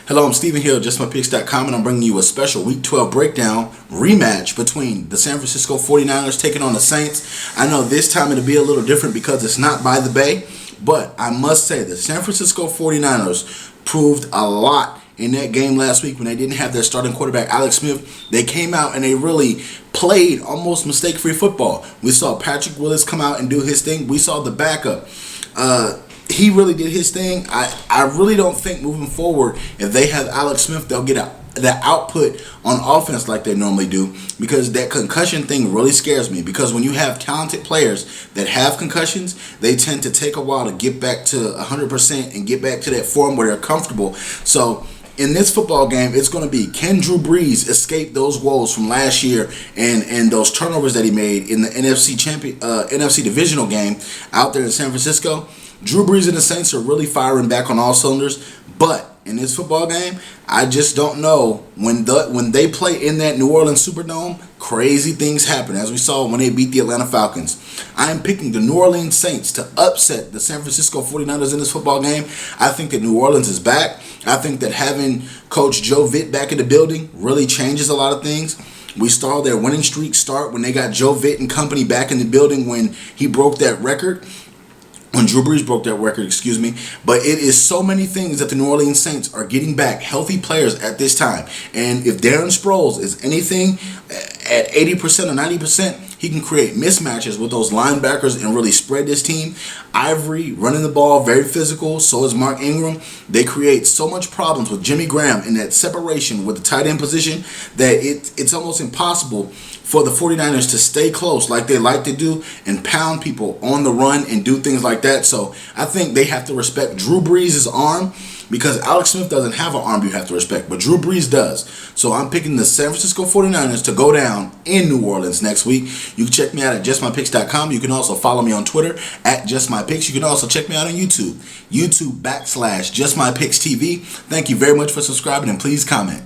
Hello, I'm Stephen Hill, JustMyPicks.com, and I'm bringing you a special Week 12 breakdown rematch between the San Francisco 49ers taking on the Saints. I know this time it'll be a little different because it's not by the Bay, but I must say the San Francisco 49ers proved a lot in that game last week when they didn't have their starting quarterback, Alex Smith. They came out and they really played almost mistake-free football. We saw Patrick Willis come out and do his thing. We saw the backup. He really did his thing. I really don't think moving forward, if they have Alex Smith, they'll get that output on offense like they normally do, because that concussion thing really scares me, because when you have talented players that have concussions, they tend to take a while to get back to 100% and get back to that form where they're comfortable. So in this football game, it's going to be, can Drew Brees escape those woes from last year and those turnovers that he made in the NFC divisional game out there in San Francisco? Drew Brees and the Saints are really firing back on all cylinders, but in this football game, I just don't know. When they play in that New Orleans Superdome, crazy things happen, as we saw when they beat the Atlanta Falcons. I am picking the New Orleans Saints to upset the San Francisco 49ers in this football game. I think that New Orleans is back. I think that having Coach Joe Vitt back in the building really changes a lot of things. We saw their winning streak start when they got Joe Vitt and company back in the building when he broke that record. When Drew Brees broke that record, But it is so many things that the New Orleans Saints are getting back healthy players at this time. And if Darren Sproles is anything at 80% or 90%, he can create mismatches with those linebackers and really spread this team. Ivory running the ball, very physical. So is Mark Ingram. They create so much problems with Jimmy Graham in that separation with the tight end position that it's almost impossible for the 49ers to stay close like they like to do and pound people on the run and do things like that. So I think they have to respect Drew Brees' arm, because Alex Smith doesn't have an arm you have to respect, but Drew Brees does. So I'm picking the San Francisco 49ers to go down in New Orleans next week. You can check me out at JustMyPicks.com. You can also follow me on Twitter at JustMyPicks. You can also check me out on YouTube, YouTube.com/JustMyPicksTV. Thank you very much for subscribing, and please comment.